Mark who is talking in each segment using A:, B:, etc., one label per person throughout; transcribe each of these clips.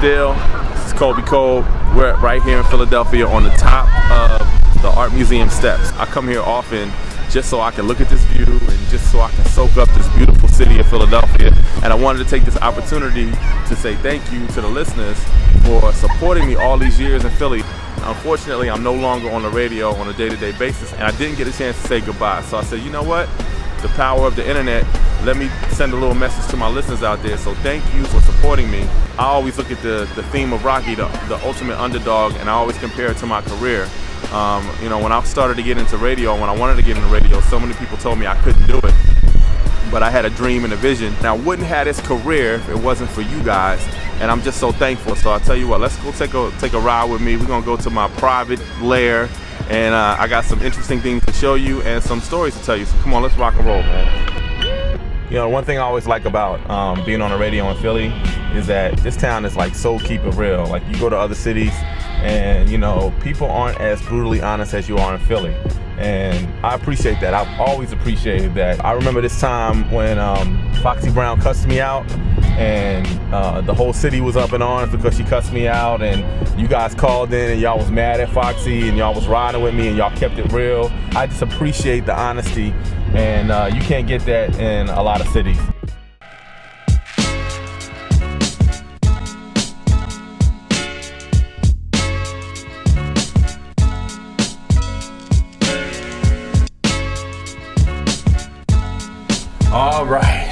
A: the deal? This is Colby Colb. We're right here in Philadelphia on the top of the Art Museum steps. I come here often just so I can look at this view and just so I can soak up this beautiful city of Philadelphia. And I wanted to take this opportunity to say thank you to the listeners for supporting me all these years in Philly. Unfortunately, I'm no longer on the radio on a day-to-day basis, and I didn't get a chance to say goodbye. So I said, you know what? The power of the internet, let me send a little message to my listeners out there. So thank you for supporting me. I always look at the theme of Rocky, the ultimate underdog, and I always compare it to my career. You know, when I started to get into radio, when I wanted to get into radio, so many people told me I couldn't do it. But I had a dream and a vision. And I wouldn't have this career if it wasn't for you guys. And I'm just so thankful. So I'll tell you what, let's go take a ride with me. We're gonna go to my private lair. And I got some interesting things to show you and some stories to tell you. So come on, let's rock and roll, man. You know, one thing I always like about being on the radio in Philly is that this town is like so keep it real. Like you go to other cities and you know, people aren't as brutally honest as you are in Philly. And I appreciate that. I've always appreciated that. I remember this time when Foxy Brown cussed me out, and the whole city was up in arms because she cussed me out, and you guys called in and y'all was mad at Foxy and y'all was riding with me and y'all kept it real. I just appreciate the honesty, and you can't get that in a lot of cities. All right.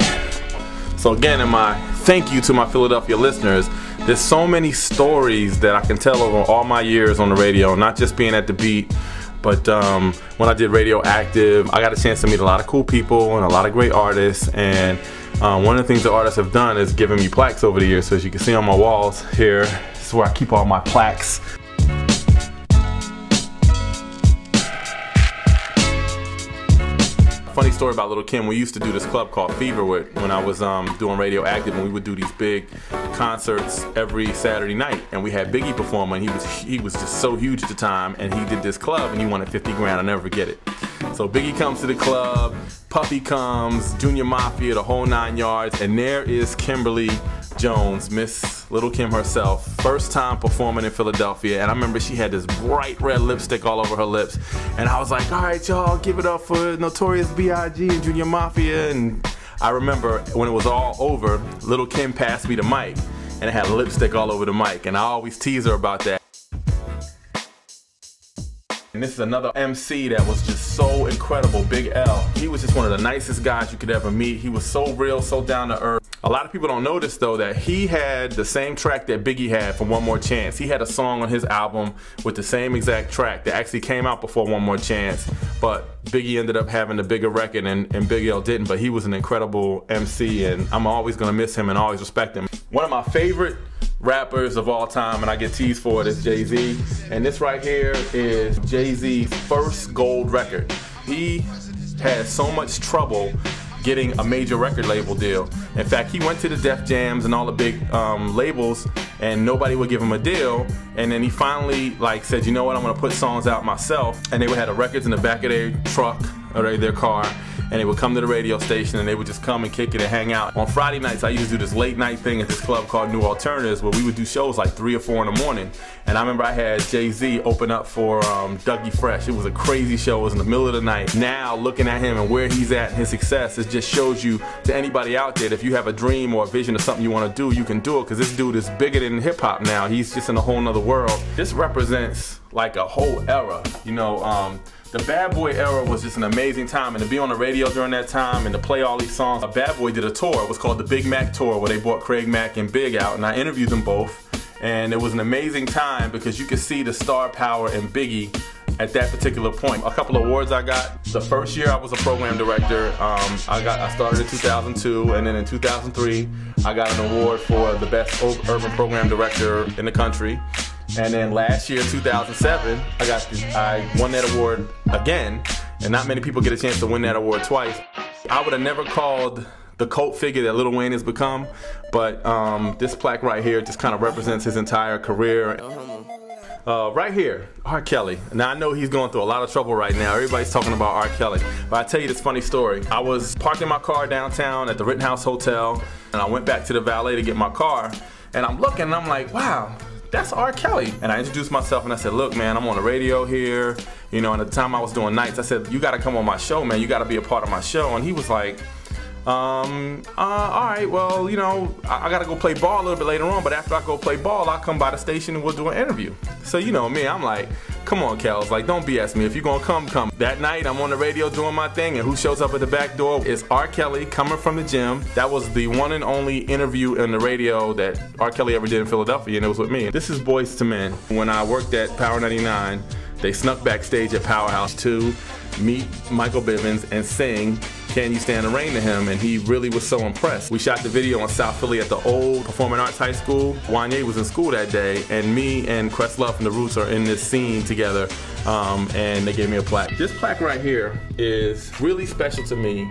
A: So again, in my thank you to my Philadelphia listeners, there's so many stories that I can tell over all my years on the radio, not just being at the beat, but when I did Radioactive, I got a chance to meet a lot of cool people and a lot of great artists. And one of the things the artists have done is given me plaques over the years. So as you can see on my walls here, this is where I keep all my plaques. Funny story about Little Kim, we used to do this club called Feverwood when I was doing Radioactive, and we would do these big concerts every Saturday night, and we had Biggie perform, and he was just so huge at the time, and he did this club and he wanted 50 grand, I'll never forget it. So Biggie comes to the club, Puffy comes, Junior Mafia, the whole 9 yards, and there is Kimberly Jones, Miss Little Kim herself, first time performing in Philadelphia. And I remember she had this bright red lipstick all over her lips, and I was like, all right, y'all, give it up for Notorious B.I.G. and Junior Mafia. And I remember when it was all over, Little Kim passed me the mic, and it had lipstick all over the mic, and I always tease her about that. And this is another MC that was just so incredible, Big L. He was just one of the nicest guys you could ever meet. He was so real, so down to earth. A lot of people don't notice though that he had the same track that Biggie had for One More Chance. He had a song on his album with the same exact track that actually came out before One More Chance, but Biggie ended up having the bigger record and Big L didn't, but he was an incredible MC, and I'm always gonna miss him and always respect him. One of my favorite rappers of all time, and I get teased for it, is Jay-Z. And this right here is Jay-Z's first gold record. He had so much trouble getting a major record label deal. In fact, he went to the Def Jams and all the big labels, and nobody would give him a deal. And then he finally said, you know what, I'm gonna put songs out myself. And they would have the records in the back of their truck or their car, and they would come to the radio station and they would just come and kick it and hang out. On Friday nights, I used to do this late night thing at this club called New Alternatives, where we would do shows like 3 or 4 in the morning. And I remember I had Jay-Z open up for Dougie Fresh. It was a crazy show. It was in the middle of the night. Now, looking at him and where he's at and his success, it just shows you to anybody out there that if you have a dream or a vision of something you want to do, you can do it, because this dude is bigger than hip hop now. He's just in a whole nother world. This represents like a whole era, you know. The Bad Boy era was just an amazing time, and to be on the radio during that time and to play all these songs. Bad Boy did a tour. It was called the Big Mac Tour, where they brought Craig Mack and Big out, and I interviewed them both. And it was an amazing time because you could see the star power in Biggie at that particular point. A couple of awards I got. The first year I was a program director. I started in 2002, and then in 2003 I got an award for the best urban program director in the country. And then last year, 2007, I won that award again, and not many people get a chance to win that award twice. I would have never called the cult figure that Lil Wayne has become, but this plaque right here just kind of represents his entire career. Right here, R. Kelly. Now I know he's going through a lot of trouble right now. Everybody's talking about R. Kelly, but I tell you this funny story. I was parking my car downtown at the Rittenhouse Hotel, and I went back to the valet to get my car. And I'm looking and I'm like, wow, that's R. Kelly. And I introduced myself and I said, look, man, I'm on the radio here. You know, and at the time I was doing nights, I said, you gotta come on my show, man. You gotta be a part of my show. And he was like, all right, well, you know, I gotta go play ball a little bit later on, but after I go play ball, I'll come by the station and we'll do an interview. So you know me, I'm like, come on, Kels, like, don't BS me. If you're gonna come, come. That night, I'm on the radio doing my thing, and who shows up at the back door is R. Kelly coming from the gym. That was the one and only interview in the radio that R. Kelly ever did in Philadelphia, and it was with me. This is Boyz II Men. When I worked at Power 99, they snuck backstage at Powerhouse to meet Michael Bivins and sing Can You Stand the Rain to him, and he really was so impressed. We shot the video in South Philly at the old Performing Arts High School. Wanye was in school that day, and me and Questlove from The Roots are in this scene together, and they gave me a plaque. This plaque right here is really special to me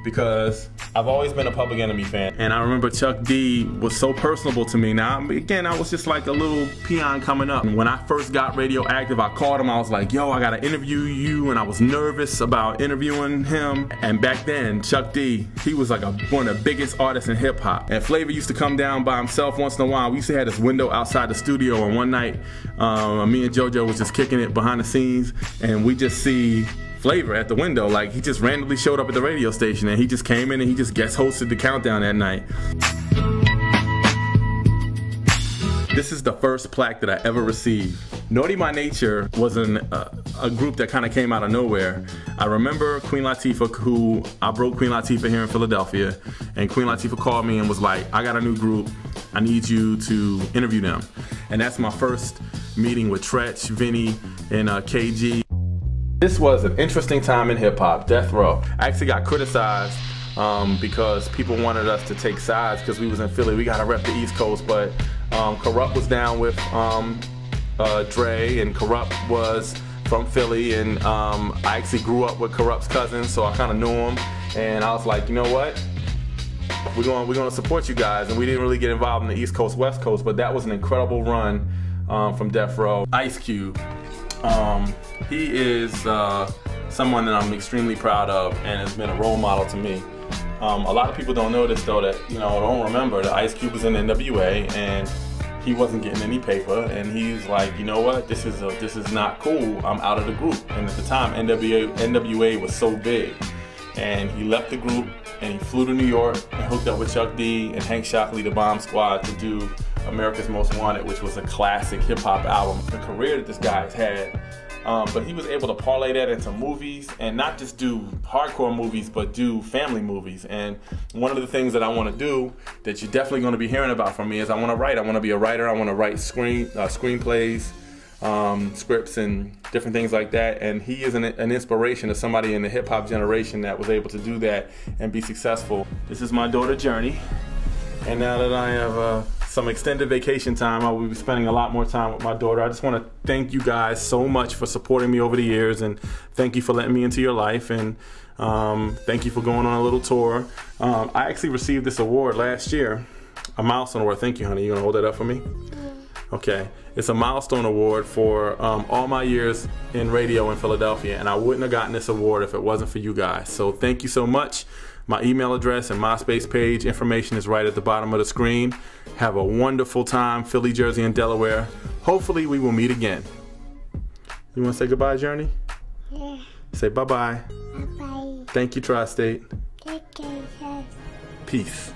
A: because I've always been a Public Enemy fan, and I remember Chuck D was so personable to me. Now, again, I was just like a little peon coming up. And when I first got radioactive, I called him, I was like, yo, I gotta interview you, and I was nervous about interviewing him. And back then, Chuck D, he was like one of the biggest artists in hip hop. And Flavor used to come down by himself once in a while. We used to have this window outside the studio, and one night, me and JoJo was just kicking it behind the scenes, and we just see Flavor at the window. Like, he just randomly showed up at the radio station, and he just came in and he just guest hosted the countdown that night. This is the first plaque that I ever received. Naughty by Nature was a group that kind of came out of nowhere. I remember Queen Latifah, who I broke Queen Latifah here in Philadelphia, and Queen Latifah called me and was like, I got a new group, I need you to interview them. And that's my first meeting with Tretch, Vinny, and KG. This was an interesting time in hip hop, Death Row. I actually got criticized because people wanted us to take sides because we was in Philly. We gotta rep the East Coast, but Corrupt was down with Dre, and Corrupt was from Philly, and I actually grew up with Corrupt's cousins, so I kind of knew him, and I was like, you know what? We're gonna support you guys, and we didn't really get involved in the East Coast, West Coast, but that was an incredible run from Death Row. Ice Cube. He is someone that I'm extremely proud of and has been a role model to me. A lot of people don't know this though, that, you know, don't remember that Ice Cube was in NWA and he wasn't getting any paper, and he's like, you know what, this is not cool, I'm out of the group. And at the time, NWA was so big, and he left the group and he flew to New York and hooked up with Chuck D and Hank Shockley, the Bomb Squad, to do America's Most Wanted, which was a classic hip-hop album. The career that this guy has had, but he was able to parlay that into movies, and not just do hardcore movies, but do family movies. And one of the things that I want to do, that you're definitely going to be hearing about from me, is I want to write. I want to be a writer. I want to write screenplays, scripts, and different things like that. And he is an inspiration to somebody in the hip-hop generation that was able to do that and be successful. This is my daughter, Journey. And now that I have some extended vacation time, I will be spending a lot more time with my daughter. I just want to thank you guys so much for supporting me over the years, and thank you for letting me into your life, and thank you for going on a little tour. I actually received this award last year, a milestone award. Thank you, honey. You gonna hold that up for me? Okay. It's a milestone award for all my years in radio in Philadelphia, and I wouldn't have gotten this award if it wasn't for you guys. So thank you so much. My email address and MySpace page information is right at the bottom of the screen. Have a wonderful time, Philly, Jersey, and Delaware. Hopefully we will meet again. You want to say goodbye, Journey? Yeah. Say bye-bye. Bye-bye. Thank you, Tri-State. Peace.